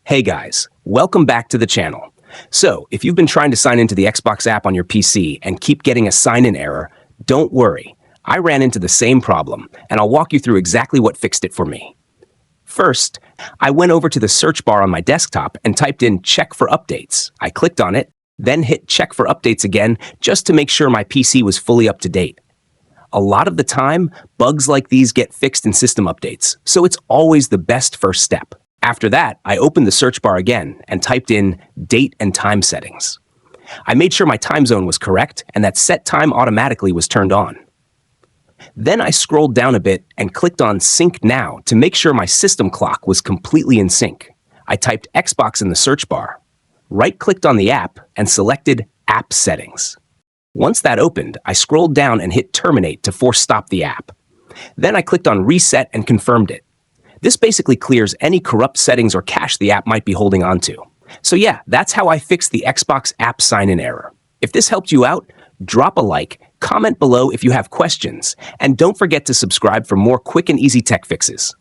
Hey guys, welcome back to the channel. So, if you've been trying to sign into the Xbox app on your PC and keep getting a sign-in error, don't worry. I ran into the same problem, and I'll walk you through exactly what fixed it for me. First, I went over to the search bar on my desktop and typed in check for updates. I clicked on it, then hit check for updates again just to make sure my PC was fully up to date. A lot of the time, bugs like these get fixed in system updates, so it's always the best first step. After that, I opened the search bar again and typed in date and time settings. I made sure my time zone was correct and that set time automatically was turned on. Then I scrolled down a bit and clicked on Sync Now to make sure my system clock was completely in sync. I typed Xbox in the search bar, right-clicked on the app, and selected App Settings. Once that opened, I scrolled down and hit Terminate to force stop the app. Then I clicked on Reset and confirmed it. This basically clears any corrupt settings or cache the app might be holding onto. So yeah, that's how I fixed the Xbox app sign-in error. If this helped you out, drop a like, comment below if you have questions, and don't forget to subscribe for more quick and easy tech fixes.